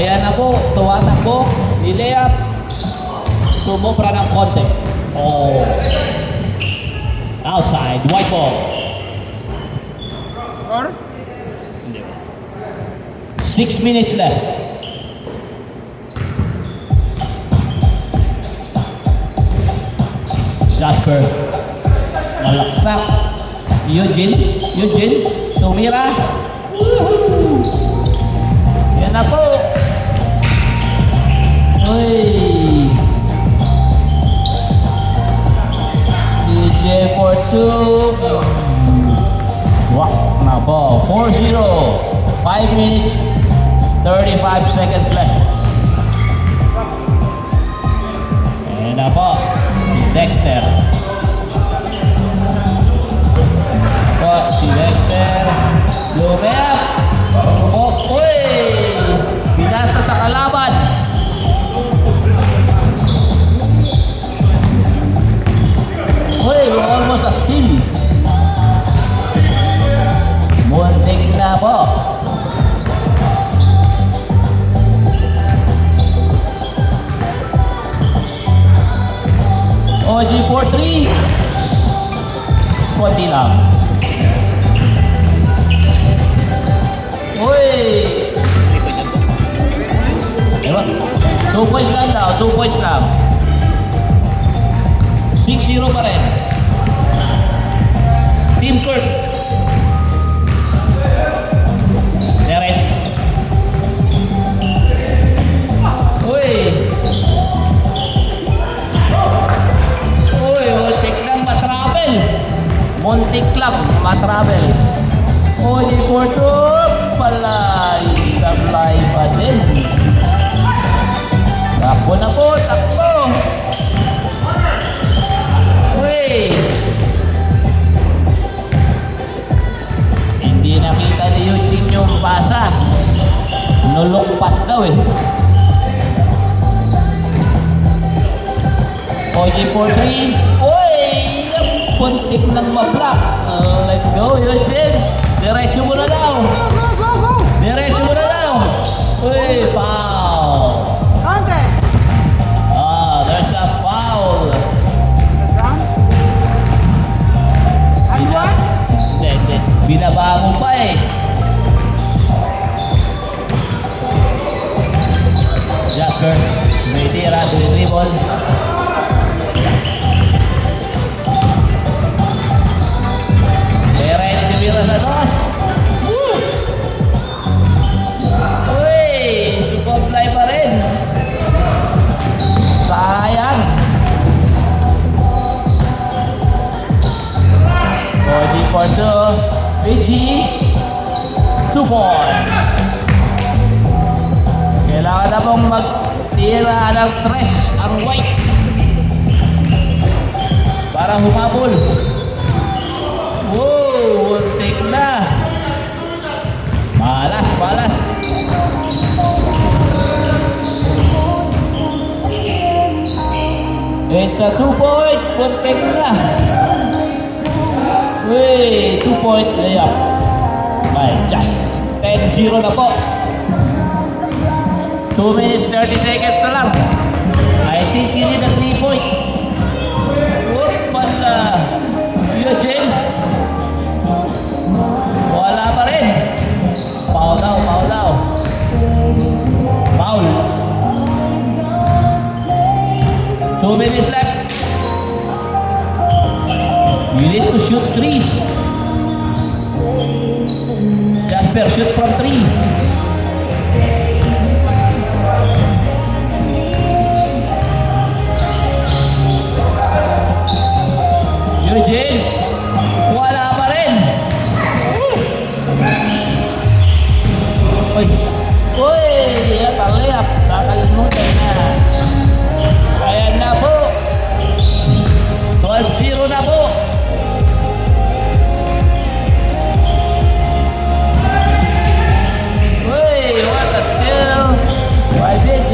Ayan na po, tuwatakbo, nilayap, sumubra ng konti. Oh. Outside, white ball. Score? 6 minutes left. Jasper, malaksak. Eugene, tumira. Woohoo! Yan na po. Uy. DJ for 2. Wow, na po. 4-0. 5 minutes, 35 seconds left. Yan na po. Si Dexter. Si Dexter. Lumep. Uy! Binasta sa kalaban. Uy, almost a steal. Muntik na po. OG for 3. Konti lang. Uy! Diba? 2 points lang daw, 2 points lang. 6-0 pa rin. Team Kurt. Terence. Uy! Uy, muntik lang matravel. Muntik lang matravel. Uy, Fortune! Palay! Sablay pa din. Takbo na po, takbo! Uy! Hindi nakita ni Eugene yung pasa. Nulokpas daw eh. OG for 3. Uy! Puntik ng ma-block. Let's go, Eugene! Diretso mo na daw! Diretso mo na daw! Uy! Foul! Conte! There's a foul! And what? Hindi. Binaba mo pa eh. Jasper, may tira, dribble. Perez, tumira sa dos. Uy, supply pa rin. Sayang. 4G for 2. Richie. 2 points. Kailangan na pong magtira ng tres ang white para humabol. Wow, muntik na. Malas. It's a 2-point, muntik na. Uy, 2-point layup. By just 10-0 na po. 2 minutes 30 seconds na lang. I think you need a 3-point. Whoop, pala. Eugene. Wala pa rin. Foul daw. Foul. 2 minutes left. You need to shoot threes. Jasper, shoot from 3. Eugene, wala pa rin. Uy, layup. Nakalimutan na. Ayan na po. 12-0 na po. Uy, what a skill. YBJ,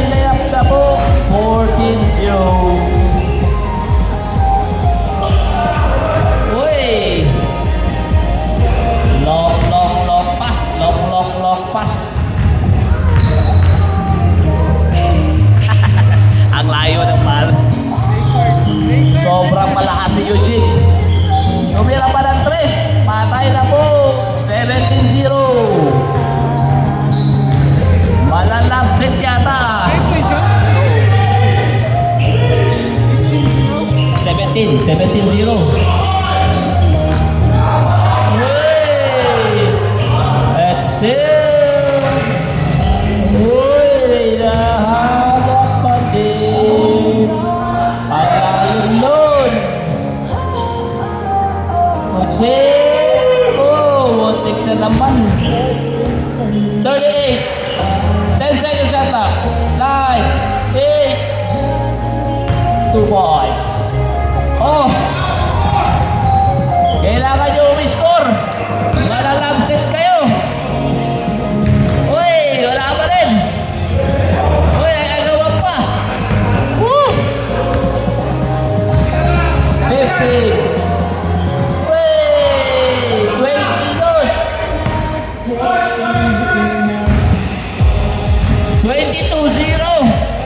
layup na po. 14-0. Long pass. set yata. 5 points yun? 17-0. Uy! At still, uy, nahagap pa din. Pag-alun. Okay. Oh, muntik na naman. 38. 10 seconds shot clock. 9, 8, 2 points. Oh! Kailangan nyo umi-score. Malalabset kayo. Uy, wala pa rin. Uy, nagagawa pa. Woo! 50. Uy, 22. 22-0.